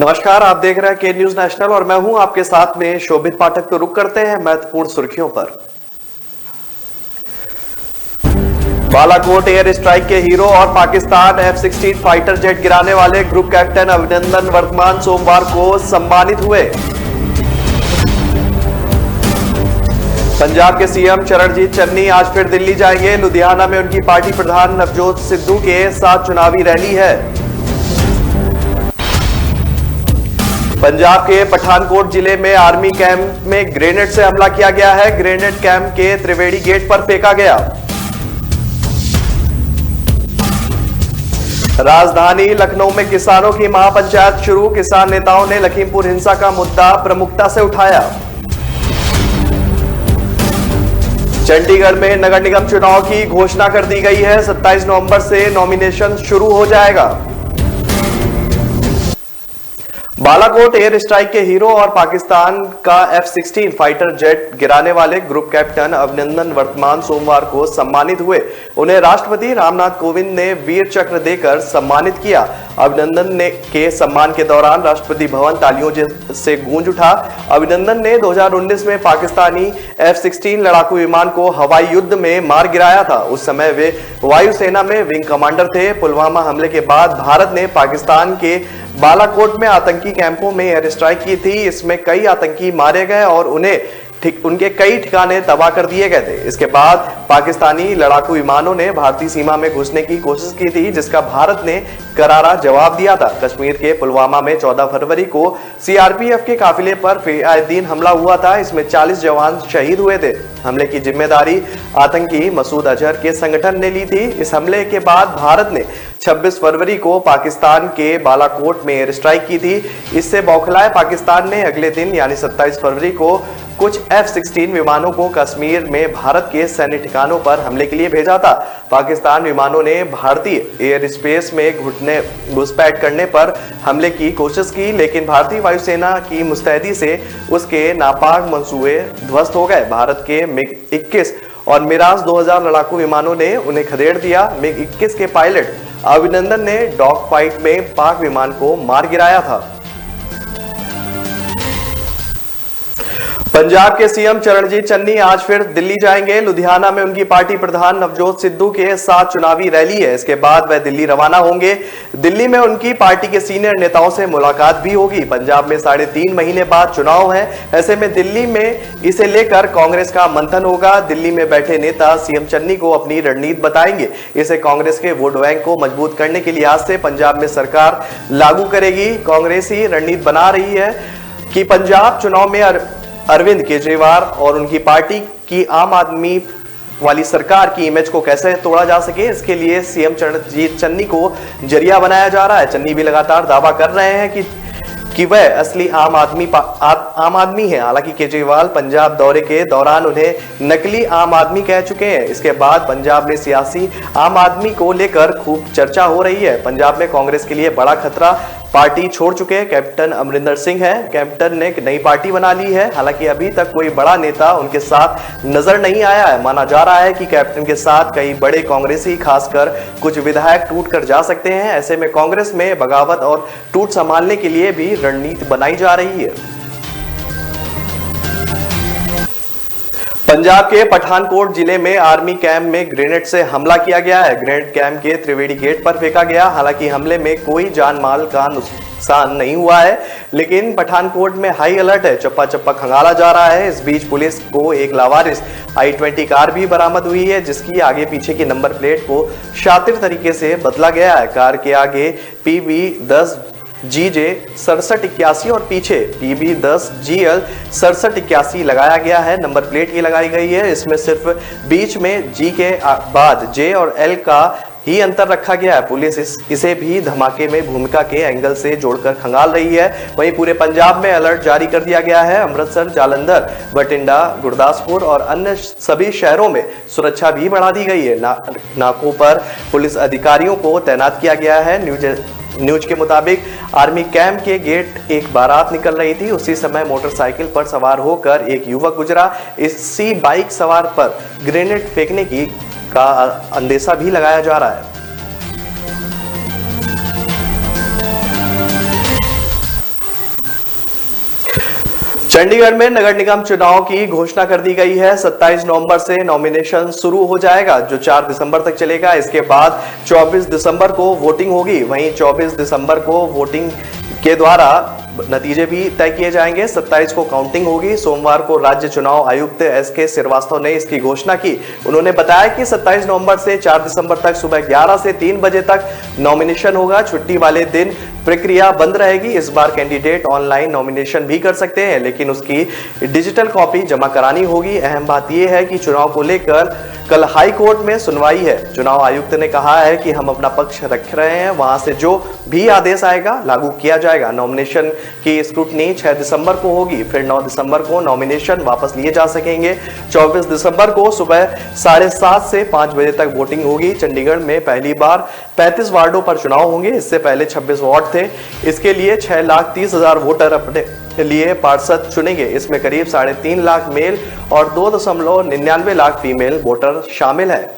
नमस्कार, आप देख रहे हैं के न्यूज नेशनल और मैं हूं आपके साथ में शोभित पाठक। तो रुक करते हैं महत्वपूर्ण सुर्खियों पर। बालाकोट एयर स्ट्राइक के हीरो और पाकिस्तान F-16 फाइटर जेट गिराने वाले ग्रुप कैप्टन अभिनंदन वर्तमान सोमवार को सम्मानित हुए। पंजाब के सीएम चरणजीत चन्नी आज फिर दिल्ली जाएंगे। लुधियाना में उनकी पार्टी प्रधान नवजोत सिद्धू के साथ चुनावी रैली है। पंजाब के पठानकोट जिले में आर्मी कैंप में ग्रेनेड से हमला किया गया है। ग्रेनेड कैंप के त्रिवेणी गेट पर फेंका गया। राजधानी लखनऊ में किसानों की महापंचायत शुरू। किसान नेताओं ने लखीमपुर हिंसा का मुद्दा प्रमुखता से उठाया। चंडीगढ़ में नगर निगम चुनाव की घोषणा कर दी गई है। 27 नवंबर से नॉमिनेशन शुरू हो जाएगा। बालाकोट एयर स्ट्राइक के हीरो और पाकिस्तान का F-16 फाइटर जेट गिराने वाले ग्रुप कैप्टन अभिनंदन वर्तमान सोमवार को सम्मानित हुए। उन्हें राष्ट्रपति रामनाथ कोविंद ने वीर चक्र देकर सम्मानित किया। अभिनंदन ने के सम्मान के दौरान राष्ट्रपति भवन तालियों से गूंज उठा। अभिनंदन ने 2019 में पाकिस्तानी F-16 लड़ाकू विमान को हवाई युद्ध में मार गिराया था। उस समय वे वायुसेना में विंग कमांडर थे। पुलवामा हमले के बाद भारत ने पाकिस्तान के बालाकोट में आतंकी कैंपों में एयर स्ट्राइक की थी। इसमें कई आतंकी मारे गए और उनके कई ठिकाने तबाह कर दिए गए थे। इसके बाद पाकिस्तानी लड़ाकू विमानों ने भारतीय सीमा में घुसने की कोशिश की थी, जिसका भारत ने करारा जवाब दिया था। कश्मीर के पुलवामा में 14 फरवरी को सीआरपीएफ के काफिले पर आए दिन हमला हुआ था। इसमें 40 जवान शहीद हुए थे। हमले की जिम्मेदारी आतंकी मसूद अजहर के संगठन ने ली थी। इस हमले के बाद भारत ने 26 फरवरी को पाकिस्तान के बालाकोट में एयर स्ट्राइक की थी। इससे बौखलाए पाकिस्तान ने अगले दिन यानी 27 फरवरी को कुछ F-16 विमानों को कश्मीर में भारत के सैन्य ठिकानों पर हमले के लिए भेजा था। पाकिस्तान विमानों ने भारतीय एयर स्पेस में घुसपैठ करने पर हमले की कोशिश की, लेकिन भारतीय वायुसेना की मुस्तैदी से उसके नापाक मंसूबे ध्वस्त हो गए। भारत के MiG-21 और मिराज 2000 लड़ाकू विमानों ने उन्हें खदेड़ दिया। MiG-21 के पायलट अभिनंदन ने डॉग फाइट में पाक विमान को मार गिराया था। पंजाब के सीएम चरणजीत चन्नी आज फिर दिल्ली जाएंगे। लुधियाना में उनकी पार्टी प्रधान नवजोत सिद्धू के साथ चुनावी रैली है। इसके बाद वह दिल्ली रवाना होंगे। दिल्ली में उनकी पार्टी के सीनियर नेताओं से मुलाकात भी होगी। पंजाब में 3.5 महीने बाद चुनाव है। ऐसे में दिल्ली में इसे लेकर कांग्रेस का मंथन होगा। दिल्ली में बैठे नेता सीएम चन्नी को अपनी रणनीति बताएंगे। इसे कांग्रेस के वोट बैंक को मजबूत करने के लिहाज से पंजाब में सरकार लागू करेगी। कांग्रेस ही रणनीति बना रही है कि पंजाब चुनाव में अरविंद केजरीवाल और उनकी पार्टी की आम आदमी वाली सरकार की इमेज को कैसे तोड़ा जा सके, इसके लिए सीएम चरणजीत चन्नी को जरिया बनाया जा रहा है। चन्नी भी लगातार दावा कर रहे हैं कि वह असली आम आदमी है। हालांकि केजरीवाल पंजाब दौरे के दौरान उन्हें नकली आम आदमी कह चुके हैं। इसके बाद पंजाब में सियासी आम आदमी को लेकर खूब चर्चा हो रही है। पंजाब में कांग्रेस के लिए बड़ा खतरा पार्टी छोड़ चुके कैप्टन अमरिंदर सिंह है। कैप्टन ने एक नई पार्टी बना ली है। हालांकि अभी तक कोई बड़ा नेता उनके साथ नजर नहीं आया है। माना जा रहा है कि कैप्टन के साथ कई बड़े कांग्रेसी, खासकर कुछ विधायक टूट कर जा सकते हैं। ऐसे में कांग्रेस में बगावत और टूट संभालने के लिए भी रणनीति बनाई जा रही है। पंजाब के पठानकोट जिले में आर्मी कैंप में ग्रेनेड से हमला किया गया है। ग्रेनेड कैंप के त्रिवेणी गेट पर फेंका गया। हालांकि हमले में कोई जान माल का नुकसान नहीं हुआ है, लेकिन पठानकोट में हाई अलर्ट है। चप्पा चप्पा खंगाला जा रहा है। इस बीच पुलिस को एक लावारिस I-20 कार भी बरामद हुई है, जिसकी आगे पीछे की नंबर प्लेट को शातिर तरीके से बदला गया है। कार के आगे PB10 GJ 6781 और पीछे PB10 GL 6781 लगाया गया है। नंबर प्लेट ही लगाई गई है। इसमें सिर्फ बीच में G के बाद J और L का ही अंतर रखा गया है। पुलिस इसे भी धमाके में भूमिका के एंगल से जोड़कर खंगाल रही है। वहीं पूरे पंजाब में अलर्ट जारी कर दिया गया है। अमृतसर, जालंधर, बठिंडा, गुरदासपुर और अन्य सभी शहरों में सुरक्षा भी बढ़ा दी गई है। नाकों पर पुलिस अधिकारियों को तैनात किया गया है। न्यूज के मुताबिक आर्मी कैंप के गेट एक बारात निकल रही थी। उसी समय मोटरसाइकिल पर सवार होकर एक युवक गुजरा। इसी बाइक सवार पर ग्रेनेड फेंकने का अंदेशा भी लगाया जा रहा है। चंडीगढ़ में नगर निगम चुनाव की घोषणा कर दी गई है। 27 नवंबर से नॉमिनेशन शुरू हो जाएगा, जो 4 दिसंबर तक चलेगा। इसके बाद 24 दिसंबर को वोटिंग होगी। वहीं 24 दिसंबर को वोटिंग के द्वारा नतीजे भी तय किए जाएंगे। 27 को काउंटिंग होगी। सोमवार को राज्य चुनाव आयुक्त एसके श्रीवास्तव ने इसकी घोषणा की। उन्होंने बताया कि 27 नवंबर से 4 दिसंबर तक सुबह 11 से 3 बजे तक नॉमिनेशन होगा। छुट्टी वाले दिन प्रक्रिया बंद रहेगी। इस बार कैंडिडेट ऑनलाइन नॉमिनेशन भी कर सकते हैं, लेकिन उसकी डिजिटल कॉपी जमा करानी होगी। अहम बात यह है कि चुनाव को लेकर कल हाई कोर्ट में सुनवाई है। चुनाव आयुक्त ने कहा है कि हम अपना पक्ष रख रहे हैं, वहां से जो भी आदेश आएगा लागू किया जाएगा। नॉमिनेशन की स्क्रूटनी 6 दिसंबर को होगी, फिर 9 दिसंबर को नॉमिनेशन वापस लिए जा सकेंगे। 24 दिसंबर को सुबह 7:30 से 5 बजे तक वोटिंग होगी। चंडीगढ़ में पहली बार 35 वार्डों पर चुनाव होंगे। इससे पहले 26 वार्ड थे। इसके लिए 6,30,000 वोटर अपने लिए पार्षद चुनेंगे। इसमें करीब 3.5 लाख मेल और 2.99 लाख फीमेल वोटर शामिल है।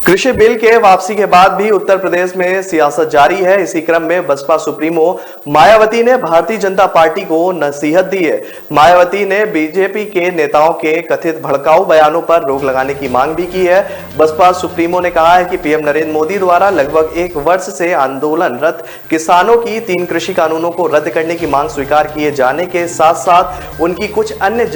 कृषि बिल के वापसी के बाद भी उत्तर प्रदेश में सियासत जारी है। इसी क्रम में बसपा सुप्रीमो मायावती ने भारतीय जनता पार्टी को नसीहत दी है। मायावती ने बीजेपी के नेताओं के कथित भड़काऊ बयानों पर रोक लगाने की मांग भी की है। बसपा सुप्रीमो ने कहा है कि पीएम नरेंद्र मोदी द्वारा लगभग 1 वर्ष से आंदोलनरत किसानों की 3 कृषि कानूनों को रद्द करने की मांग स्वीकार किए जाने के साथ साथ उनकी कुछ अन्य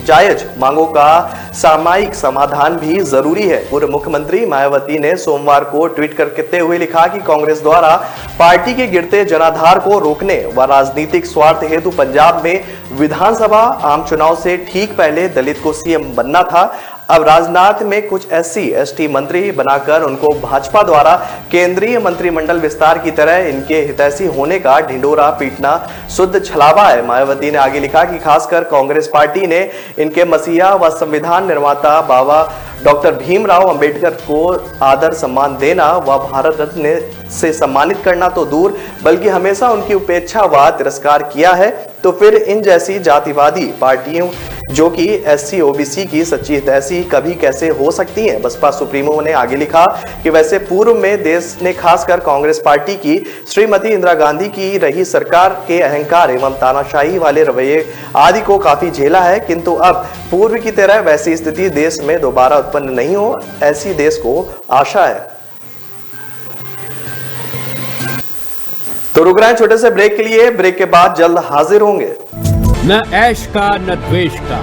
जायज मांगों का सामयिक समाधान भी जरूरी है। पूर्व मुख्यमंत्री मायावती ने सोमवार को ट्वीट करते हुए लिखा कि कांग्रेस द्वारा पार्टी के गिरते जनाधार को रोकने व राजनीतिक स्वार्थ हेतु पंजाब में विधानसभा आम चुनाव से ठीक पहले दलित को सीएम बनना था। अब राजनाथ में कुछ SC/ST मंत्री बनाकर उनको भाजपा द्वारा केंद्रीय मंत्रिमंडल विस्तार की तरह इनके हितैषी होने का ढिंडोरा पीटना शुद्ध छलावा है। मायावती ने आगे लिखा कि खासकर कांग्रेस पार्टी ने इनके मसीहा व संविधान निर्माता बाबा डॉक्टर भीमराव अंबेडकर को आदर सम्मान देना व भारत रत्न से सम्मानित करना तो दूर, बल्कि हमेशा उनकी उपेक्षा व तिरस्कार किया है। तो फिर इन जैसी जातिवादी पार्टियों जो कि SC/OBC की सच्ची हितैषी कभी कैसे हो सकती हैं। बसपा सुप्रीमो ने आगे लिखा कि वैसे पूर्व में देश ने खासकर कांग्रेस पार्टी की श्रीमती इंदिरा गांधी की रही सरकार के अहंकार एवं तानाशाही वाले रवैये आदि को काफी झेला है, किंतु अब पूर्व की तरह वैसी स्थिति देश में दोबारा उत्पन्न नहीं हो, ऐसी देश को आशा है। तो रुक रहे हैं छोटे से ब्रेक के लिए। ब्रेक के बाद जल्द हाजिर होंगे। न ऐश का न द्वेष का,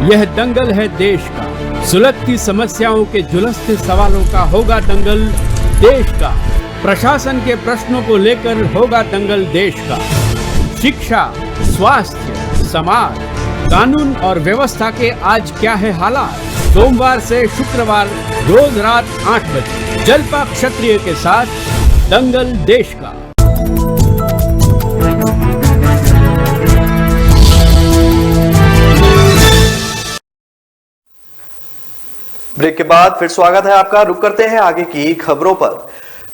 यह दंगल है देश का। सुलगती समस्याओं के झुलसते सवालों का होगा दंगल देश का। प्रशासन के प्रश्नों को लेकर होगा दंगल देश का। शिक्षा, स्वास्थ्य, समाज, कानून और व्यवस्था के आज क्या है हालात। सोमवार से शुक्रवार रोज रात 8 बजे जलपा क्षत्रिय के साथ दंगल देश का। ब्रेक के बाद फिर स्वागत है आपका। रुक करते हैं आगे की खबरों पर।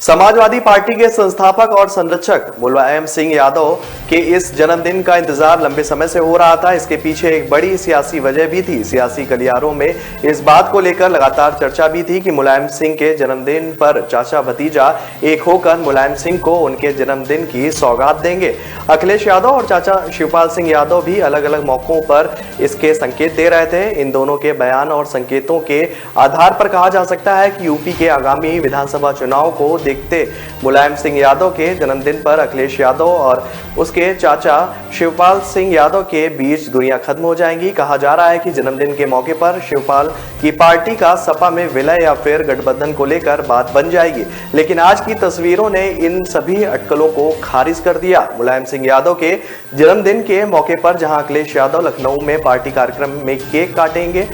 समाजवादी पार्टी के संस्थापक और संरक्षक मुलायम सिंह यादव के इस जन्मदिन का इंतजार लंबे समय से हो रहा था। इसके पीछे एक बड़ी सियासी वजह भी थी। सियासी गलियारों में इस बात को लेकर लगातार चर्चा भी थी कि मुलायम सिंह के जन्मदिन पर चाचा भतीजा एक होकर मुलायम सिंह को उनके जन्मदिन की सौगात देंगे। अखिलेश यादव और चाचा शिवपाल सिंह यादव भी अलग अलग मौकों पर इसके संकेत दे रहे थे। इन दोनों के बयान और संकेतों के आधार पर कहा जा सकता है कि यूपी के आगामी विधानसभा चुनाव को देखते मुलायम सिंह यादव के जन्मदिन पर अखिलेश यादव और उसके चाचा शिवपाल सिंह यादव के बीच दूरियां खत्म हो जाएंगी। कहा जा रहा है कि जन्मदिन के मौके पर शिवपाल की पार्टी का सपा में विलय या फिर गठबंधन को लेकर बात बन जाएगी, लेकिन आज की तस्वीरों ने इन सभी अटकलों को खारिज कर दिया। मुलायम सिंह यादव के जन्मदिन के मौके पर जहां अखिलेश यादव लखनऊ में पार्टी कार्यक्रम में केक काटेंगे,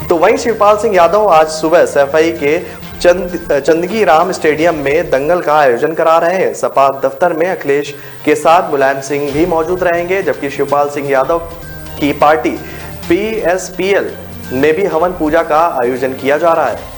तो वहीं शिवपाल सिंह यादव आज सुबह सैफई के चंदगी राम स्टेडियम में दंगल का आयोजन करा रहे हैं। सपा दफ्तर में अखिलेश के साथ मुलायम सिंह भी मौजूद रहेंगे, जबकि शिवपाल सिंह यादव की पार्टी PSPL में भी हवन पूजा का आयोजन किया जा रहा है।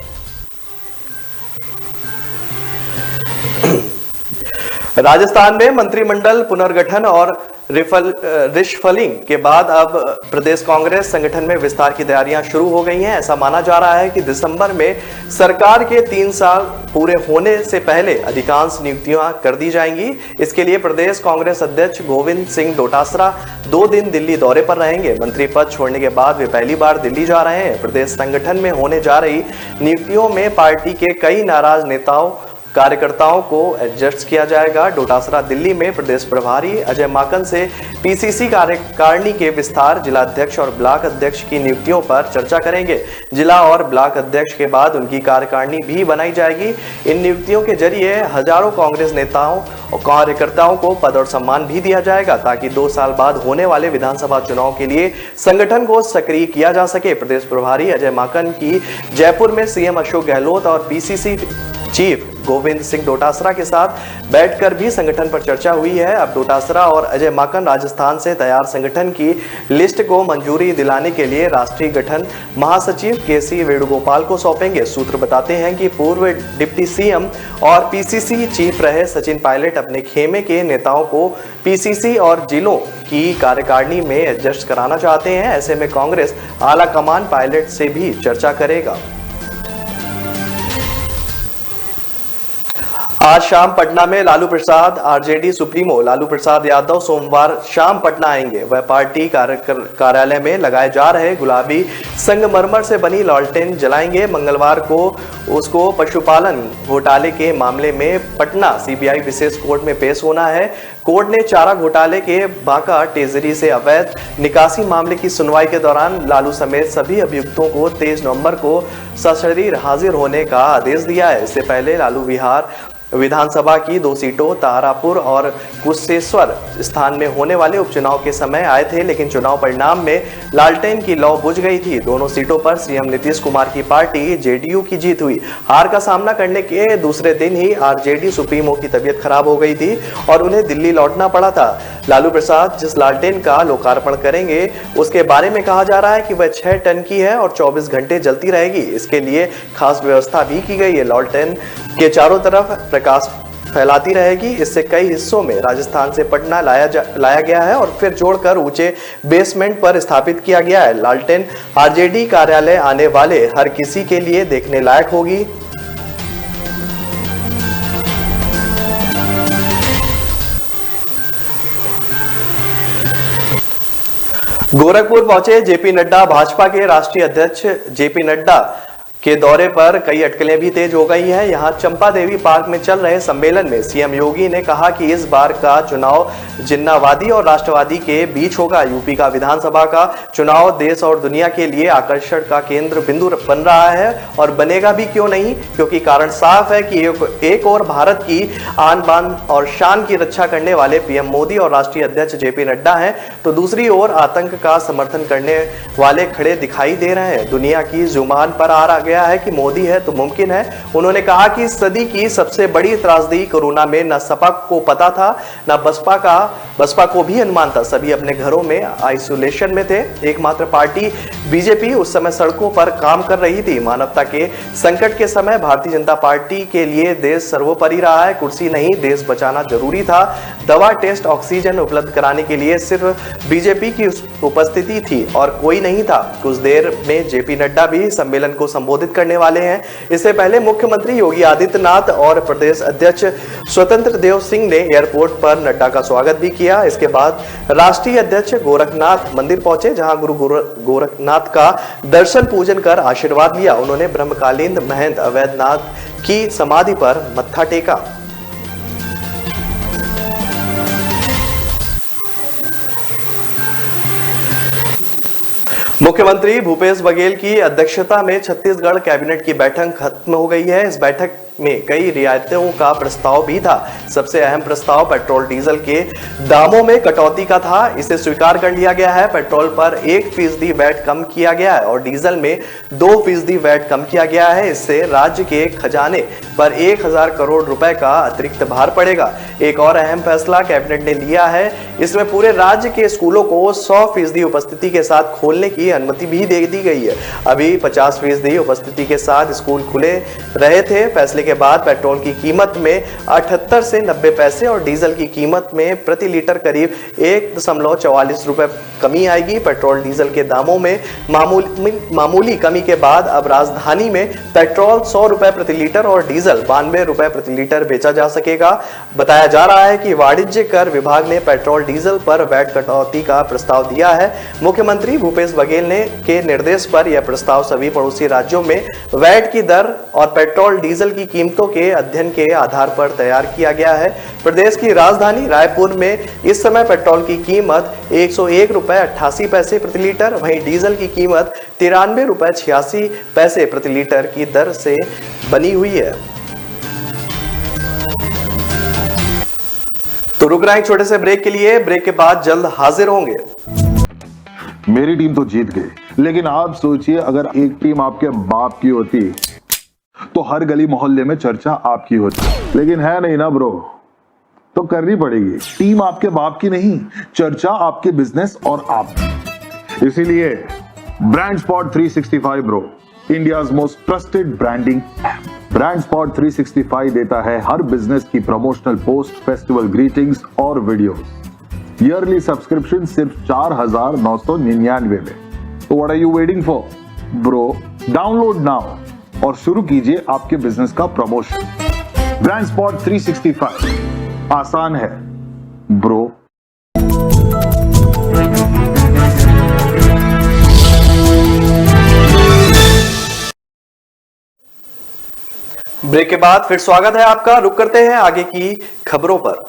राजस्थान में मंत्रिमंडल पुनर्गठन और रिशफलिंग के बाद अब प्रदेश कांग्रेस संगठन में विस्तार की तैयारियां शुरू हो गई हैं। ऐसा माना जा रहा है कि दिसंबर में सरकार के 3 साल पूरे होने से पहले अधिकांश नियुक्तियां कर दी जाएंगी। इसके लिए प्रदेश कांग्रेस अध्यक्ष गोविंद सिंह डोटासरा 2 दिन दिल्ली दौरे पर रहेंगे। मंत्री पद छोड़ने के बाद वे पहली बार दिल्ली जा रहे हैं। प्रदेश संगठन में होने जा रही नियुक्तियों में पार्टी के कई नाराज नेताओं कार्यकर्ताओं को एडजस्ट किया जाएगा। डोटासरा दिल्ली में प्रदेश प्रभारी अजय माकन से पीसीसी कार्यकारिणी के विस्तार, जिला अध्यक्ष और ब्लॉक अध्यक्ष की नियुक्तियों पर चर्चा करेंगे। जिला और ब्लॉक अध्यक्ष के बाद उनकी कार्यकारिणी भी बनाई जाएगी। इन नियुक्तियों के जरिए हजारों कांग्रेस नेताओं और कार्यकर्ताओं को पद और सम्मान भी दिया जाएगा, ताकि 2 साल बाद होने वाले विधानसभा चुनाव के लिए संगठन को सक्रिय किया जा सके। प्रदेश प्रभारी अजय माकन की जयपुर में सीएम अशोक गहलोत और पीसीसी चीफ गोविंद सिंह डोटासरा के साथ बैठकर भी संगठन पर चर्चा हुई है। अब डोटासरा और अजय माकन राजस्थान से तैयार संगठन की लिस्ट को मंजूरी दिलाने के लिए राष्ट्रीय गठन महासचिव केसी वेणुगोपाल को सौंपेंगे। सूत्र बताते हैं कि पूर्व डिप्टी सीएम और पीसीसी चीफ रहे सचिन पायलट अपने खेमे के नेताओं को पीसीसी और जिलों की कार्यकारिणी में एडजस्ट कराना चाहते हैं। ऐसे में कांग्रेस आला कमान पायलट से भी चर्चा करेगा। आज शाम पटना में लालू प्रसाद आरजेडी सुप्रीमो लालू प्रसाद यादव सोमवार शाम पटना आएंगे। वह पार्टी कार्यालय में लगाए जा रहे गुलाबी संगमरमर से बनी लालटेन जलाएंगे। मंगलवार को उसको पशुपालन घोटाले के मामले में पटना सीबीआई विशेष कोर्ट में पेश होना है। कोर्ट ने चारा घोटाले के बांका टेजरी से अवैध निकासी मामले की सुनवाई के दौरान लालू समेत सभी अभियुक्तों को 23 नवंबर को सशरीर हाजिर होने का आदेश दिया है। इससे पहले लालू बिहार विधानसभा की 2 सीटों तारापुर और कुशेश्वर स्थान में होने वाले उपचुनाव के समय आए थे, लेकिन चुनाव परिणाम में लालटेन की लौ बुझ गई थी। दोनों सीटों पर सीएम नीतीश कुमार की पार्टी जेडीयू की जीत हुई। हार का सामना करने के दूसरे दिन ही आरजेडी सुप्रीमो की तबीयत खराब हो गई थी और उन्हें दिल्ली लौटना पड़ा था। लालू प्रसाद जिस लालटेन का लोकार्पण करेंगे उसके बारे में कहा जा रहा है कि वह 6 टन की है और 24 घंटे जलती रहेगी। इसके लिए खास व्यवस्था भी की गई है। लालटेन के चारों तरफ प्रकाश फैलाती रहेगी। इससे कई हिस्सों में राजस्थान से पटना लाया गया है और फिर जोड़कर ऊंचे बेसमेंट पर स्थापित किया गया है। लालटेन आरजेडी कार्यालय आने वाले हर किसी के लिए देखने लायक होगी। गोरखपुर पहुंचे जेपी नड्डा। भाजपा के राष्ट्रीय अध्यक्ष जेपी नड्डा के दौरे पर कई अटकलें भी तेज हो गई हैं। यहां चंपा देवी पार्क में चल रहे सम्मेलन में सीएम योगी ने कहा कि इस बार का चुनाव जिन्नावादी और राष्ट्रवादी के बीच होगा। यूपी का विधानसभा का चुनाव देश और दुनिया के लिए आकर्षण का केंद्र बिंदु बन रहा है और बनेगा भी, क्यों नहीं, क्योंकि कारण साफ है कि एक और भारत की आन बान और शान की रक्षा करने वाले पीएम मोदी और राष्ट्रीय अध्यक्ष जेपी नड्डा हैं, तो दूसरी ओर आतंक का समर्थन करने वाले खड़े दिखाई दे रहे हैं। दुनिया की जुबान पर आ गया है कि मोदी है तो मुमकिन है। उन्होंने कहा कि सदी की सबसे बड़ी त्रासदी कोरोना में न सपा को पता था न बसपा को भी अनुमान था। सभी अपने घरों में आइसोलेशन में थे। एकमात्र पार्टी बीजेपी उस समय सड़कों पर काम कर रही थी। मानवता के संकट के समय भारतीय जनता पार्टी के लिए देश सर्वोपरि रहा है। कुर्सी नहीं, देश बचाना जरूरी था। दवा, टेस्ट, ऑक्सीजन उपलब्ध कराने के लिए सिर्फ बीजेपी की उपस्थिति थी और कोई नहीं था। कुछ देर में जेपी नड्डा भी सम्मेलन को संबोधित करने वाले हैं। इससे पहले मुख्यमंत्री योगी आदित्यनाथ और प्रदेश अध्यक्ष स्वतंत्र देव सिंह ने एयरपोर्ट पर नड्डा का स्वागत भी किया। इसके बाद राष्ट्रीय अध्यक्ष गोरखनाथ मंदिर पहुंचे, जहां गुरु गोरखनाथ का दर्शन पूजन कर आशीर्वाद लिया। उन्होंने ब्रह्मकालीन महंत अवैधनाथ की समाधि पर मत्था टेका। मुख्यमंत्री भूपेश बघेल की अध्यक्षता में छत्तीसगढ़ कैबिनेट की बैठक खत्म हो गई है। इस बैठक में कई रियायतों का प्रस्ताव भी था। सबसे अहम प्रस्ताव पेट्रोल डीजल के दामों में कटौती का था। इसे स्वीकार कर लिया गया है। पेट्रोल पर 1% वैट कम किया गया है और डीजल में 2% वैट कम किया गया है। इससे राज्य के खजाने पर 1000 करोड़ रुपए का अतिरिक्त भार पड़ेगा। एक और अहम फैसला कैबिनेट ने लिया है। इसमें पूरे राज्य के स्कूलों को 100% उपस्थिति के साथ खोलने की अनुमति भी दे दी गई है। अभी 50% उपस्थिति के साथ स्कूल खुले रहे थे। फैसले के बाद पेट्रोल की कीमत में 78 से 90 पैसे और डीजल की कीमत में प्रति लीटर करीब 1.44 रुपए कमी आएगी। पेट्रोल डीजल के दामों में मामूली कमी के बाद अब राजधानी में पेट्रोल 100 रुपए प्रति लीटर और डीजल 92 रुपए प्रति लीटर बेचा जा सकेगा। बताया जा रहा है कि वाणिज्य कर विभाग ने पेट्रोल डीजल पर वैट कटौती का प्रस्ताव दिया है। मुख्यमंत्री भूपेश बघेल के निर्देश पर यह प्रस्ताव सभी पड़ोसी राज्यों में वैट की दर और पेट्रोल डीजल की कीमतों के अध्ययन के आधार पर तैयार किया गया है। प्रदेश की राजधानी रायपुर में इस समय पेट्रोल की कीमत 101 रुपए 88 पैसे प्रति लीटर, वहीं डीजल की कीमत 93 रुपए 86 पैसे प्रति लीटर की दर से बनी हुई है। तो रुक रहे हैं छोटे से ब्रेक के लिए, ब्रेक के बाद जल्द हाजिर होंगे। मेरी टीम तो जीत गई, लेकिन आप सोचिए अगर एक टीम आपके बाप की होती तो हर गली मोहल्ले में चर्चा आपकी होती, लेकिन है नहीं ना ब्रो, तो करनी पड़ेगी। टीम आपके बाप की नहीं, चर्चा आपके बिजनेस और आप। इसीलिए brand spot 365 bro, India's most trusted branding app. Brand spot 365 देता है हर बिजनेस की प्रमोशनल पोस्ट, फेस्टिवल ग्रीटिंग्स और वीडियोस। ईयरली सब्सक्रिप्शन सिर्फ 4,999 में। तो what are you waiting for bro? Download now और शुरू कीजिए आपके बिजनेस का प्रमोशन। ब्रांड स्पॉट 365 आसान है ब्रो। ब्रेक के बाद फिर स्वागत है आपका। रुक करते हैं आगे की खबरों पर।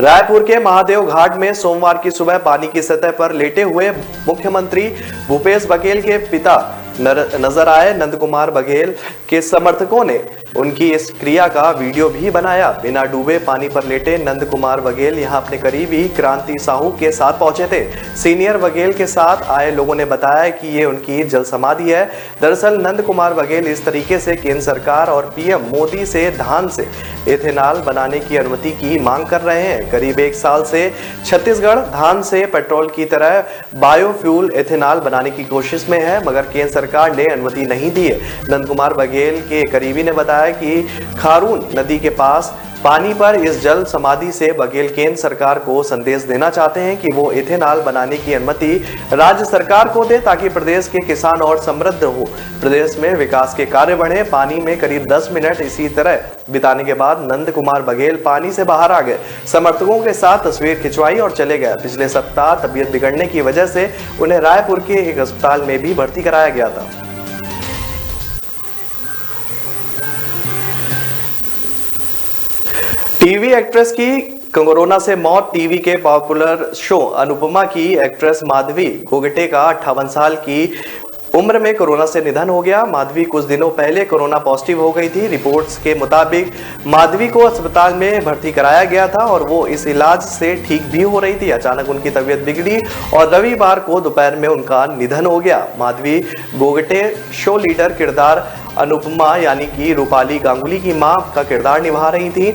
रायपुर के महादेव घाट में सोमवार की सुबह पानी की सतह पर लेटे हुए मुख्यमंत्री भूपेश बघेल के पिता नजर आए। नंद कुमार बघेल के समर्थकों ने उनकी इस क्रिया का वीडियो भी बनाया। बिना डूबे पानी पर लेटे नंद कुमार बघेल यहां अपने करीबी क्रांति साहू के साथ पहुंचे थे। सीनियर बघेल के साथ आए लोगों ने बताया कि ये उनकी जल समाधि है। दरअसल नंद कुमार बघेल इस तरीके से केंद्र सरकार और पीएम मोदी से धान से एथेनॉल बनाने की अनुमति की मांग कर रहे हैं। करीब 1 साल से छत्तीसगढ़ धान से पेट्रोल की तरह बायोफ्यूल एथेनॉल बनाने की कोशिश में है, मगर केंद्र सरकार ने अनुमति नहीं दी है। नंद कुमार बघेल के करीबी ने बताया कि खारून नदी के पास पानी पर इस जल समाधि से बघेल केंद्र सरकार को संदेश देना चाहते हैं कि वो एथेनॉल बनाने की अनुमति राज्य सरकार को दे, ताकि प्रदेश के किसान और समृद्ध हो, प्रदेश में विकास के कार्य बढ़े। पानी में करीब 10 मिनट इसी तरह बिताने के बाद नंद कुमार बघेल पानी से बाहर आ गए, समर्थकों के साथ तस्वीर खिंचवाई और चले गए। पिछले सप्ताह तबीयत बिगड़ने की वजह से उन्हें रायपुर के एक अस्पताल में भी भर्ती कराया गया था। टीवी एक्ट्रेस की कोरोना से मौत। टीवी के पॉपुलर शो अनुपमा की एक्ट्रेस माधवी गोगटे का 58 साल की उम्र में कोरोना से निधन हो गया। माधवी कुछ दिनों पहले कोरोना पॉजिटिव हो गई थी। रिपोर्ट्स के मुताबिक माधवी को अस्पताल में भर्ती कराया गया था और वो इस इलाज से ठीक भी हो रही थी। अचानक उनकी तबीयत बिगड़ी और रविवार को दोपहर में उनका निधन हो गया। माधवी गोगटे शो लीडर किरदार अनुपमा यानी कि रूपाली गांगुली की मां का किरदार निभा रही थी।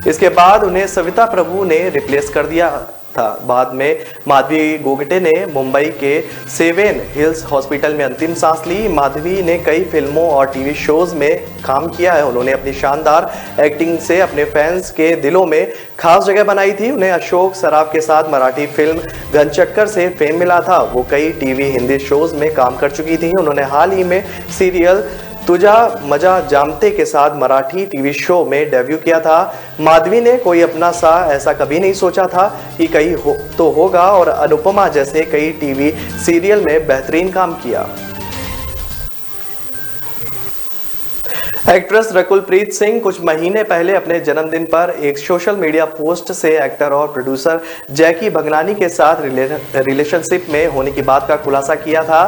इसके बाद उन्हें सविता प्रभु ने रिप्लेस कर दिया था। बाद में माधवी गोगटे ने मुंबई के सेवेन हिल्स हॉस्पिटल में अंतिम सांस ली। माधवी ने कई फिल्मों और टीवी शोज में काम किया है। उन्होंने अपनी शानदार एक्टिंग से अपने फैंस के दिलों में खास जगह बनाई थी। उन्हें अशोक सराफ के साथ मराठी फिल्म घनचक्कर से फेम मिला था। वो कई टीवी हिंदी शोज में काम कर चुकी थी। उन्होंने हाल ही में सीरियल तुझा मजा जामते के साथ मराठी टीवी शो में डेब्यू किया था। माधवी ने कोई अपना सा ऐसा कभी नहीं सोचा था कि कहीं तो होगा और अनुपमा जैसे कई टीवी सीरियल में बेहतरीन काम किया। एक्ट्रेस रकुलप्रीत सिंह कुछ महीने पहले अपने जन्मदिन पर एक सोशल मीडिया पोस्ट से एक्टर और प्रोड्यूसर जैकी भगनानी के साथ रिलेशनशिप में होने की बात का खुलासा किया था।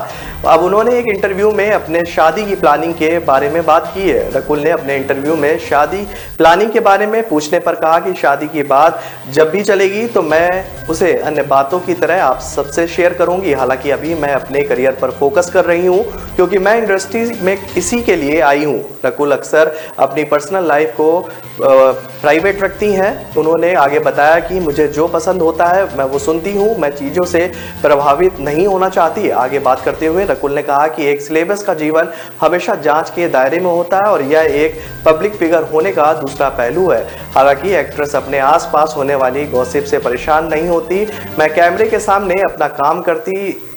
अब उन्होंने एक इंटरव्यू में अपने शादी की प्लानिंग के बारे में बात की है। रकुल ने अपने इंटरव्यू में शादी प्लानिंग के बारे में पूछने पर कहा कि शादी की बात जब भी चलेगी तो मैं उसे अन्य बातों की तरह आप सबसे शेयर करूंगी। हालांकि अभी मैं अपने करियर पर फोकस कर रही हूं क्योंकि मैं इंडस्ट्री में इसी के लिए आई हूं। रकुल अक्सर अपनी पर्सनल लाइफ को प्राइवेट रखती हैं। उन्होंने आगे बताया कि मुझे जो पसंद होता है मैं वो सुनती हूँ, मैं चीज़ों से प्रभावित नहीं होना चाहती। आगे बात करते हुए रकुल ने कहा कि एक सिलेबस का जीवन हमेशा जांच के दायरे में होता है और यह एक पब्लिक फिगर होने का दूसरा पहलू है। हालांकि एक्ट्रेस अपने आसपास होने वाली गॉसिप से परेशान नहीं होती। मैं कैमरे के सामने अपना काम करती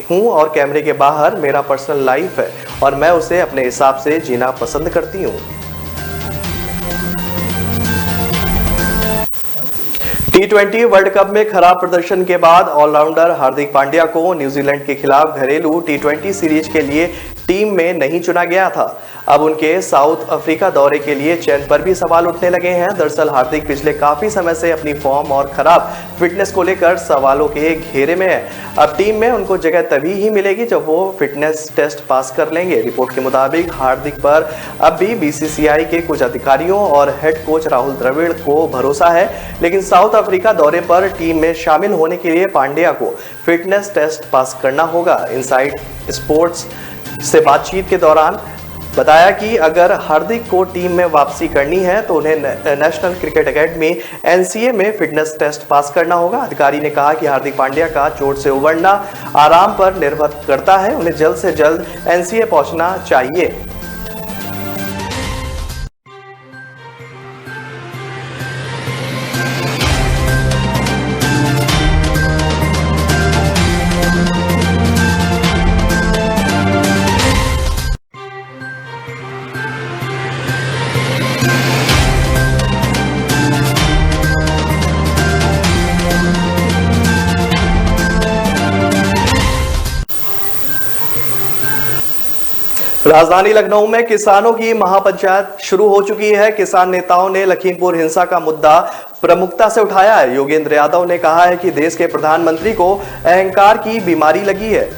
हूं और कैमरे के बाहर मेरा पर्सनल लाइफ है और मैं उसे अपने हिसाब से जीना पसंद करती हूं। T20 वर्ल्ड कप में खराब प्रदर्शन के बाद ऑलराउंडर हार्दिक पांड्या को न्यूजीलैंड के खिलाफ घरेलू T20 सीरीज के लिए टीम में नहीं चुना गया था। अब उनके साउथ अफ्रीका दौरे के लिए चयन पर भी सवाल उठने लगे हैं। दरअसल हार्दिक पिछले काफी समय से अपनी फॉर्म और खराब फिटनेस को लेकर सवालों के घेरे में है। अब टीम में उनको जगह तभी ही मिलेगी जब वो फिटनेस टेस्ट पास कर लेंगे। रिपोर्ट के मुताबिक हार्दिक पर अब भी बीसीसीआई के कुछ अधिकारियों और हेड कोच राहुल द्रविड़ को भरोसा है, लेकिन साउथ अफ्रीका दौरे पर टीम में शामिल होने के लिए पांड्या को फिटनेस टेस्ट पास करना होगा। इनसाइड स्पोर्ट्स से बातचीत के दौरान बताया कि अगर हार्दिक को टीम में वापसी करनी है तो उन्हें नेशनल क्रिकेट एकेडमी एनसीए में फिटनेस टेस्ट पास करना होगा। अधिकारी ने कहा कि हार्दिक पांड्या का चोट से उबरना आराम पर निर्भर करता है, उन्हें जल्द से जल्द एनसीए पहुंचना चाहिए। राजधानी लखनऊ में किसानों की महापंचायत शुरू हो चुकी है। किसान नेताओं ने लखीमपुर हिंसा का मुद्दा प्रमुखता से उठाया है। योगेंद्र यादव ने कहा है कि देश के प्रधानमंत्री को अहंकार की बीमारी लगी है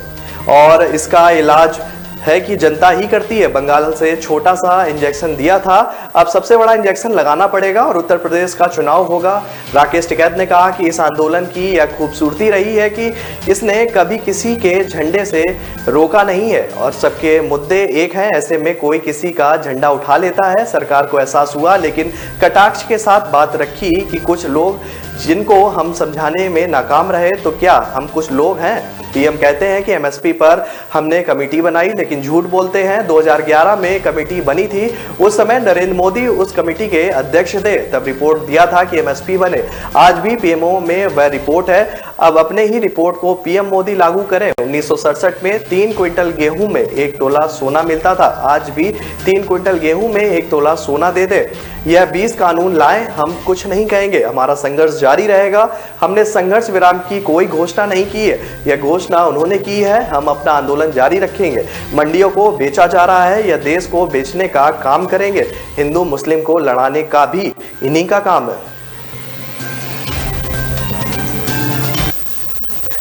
और इसका इलाज है कि जनता ही करती है। बंगाल से छोटा सा इंजेक्शन दिया था, अब सबसे बड़ा इंजेक्शन लगाना पड़ेगा और उत्तर प्रदेश का चुनाव होगा। राकेश टिकैत ने कहा कि इस आंदोलन की यह खूबसूरती रही है कि इसने कभी किसी के झंडे से रोका नहीं है और सबके मुद्दे एक हैं। ऐसे में कोई किसी का झंडा उठा लेता है। सरकार को एहसास हुआ, लेकिन कटाक्ष के साथ बात रखी कि कुछ लोग जिनको हम समझाने में नाकाम रहे, तो क्या हम कुछ लोग हैं। पीएम कहते हैं कि एमएसपी पर हमने कमेटी बनाई, लेकिन झूठ बोलते हैं। 2011 में कमेटी बनी थी, उस समय नरेंद्र मोदी उस कमेटी के अध्यक्ष थे, तब रिपोर्ट दिया था कि एमएसपी बने। आज भी पीएमओ में वह रिपोर्ट है, अब अपने ही रिपोर्ट को पीएम मोदी लागू करें। 1967 में 3 क्विंटल गेहूं में 1 तोला सोना मिलता था, आज भी 3 क्विंटल गेहूं में 1 तोला सोना दे दे। यह 20 कानून लाएं, हम कुछ नहीं कहेंगे, हमारा संघर्ष जारी रहेगा। हमने संघर्ष विराम की कोई घोषणा नहीं की है, यह घोषणा उन्होंने की है। हम अपना आंदोलन जारी रखेंगे। मंडियों को बेचा जा रहा है, यह देश को बेचने का काम करेंगे। हिंदू मुस्लिम को लड़ाने का भी इन्हीं का काम है।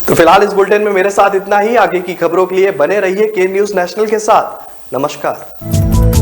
तो फिलहाल इस बुलेटिन में मेरे साथ इतना ही। आगे की खबरों के लिए बने रहिए के न्यूज़ नेशनल के साथ। नमस्कार।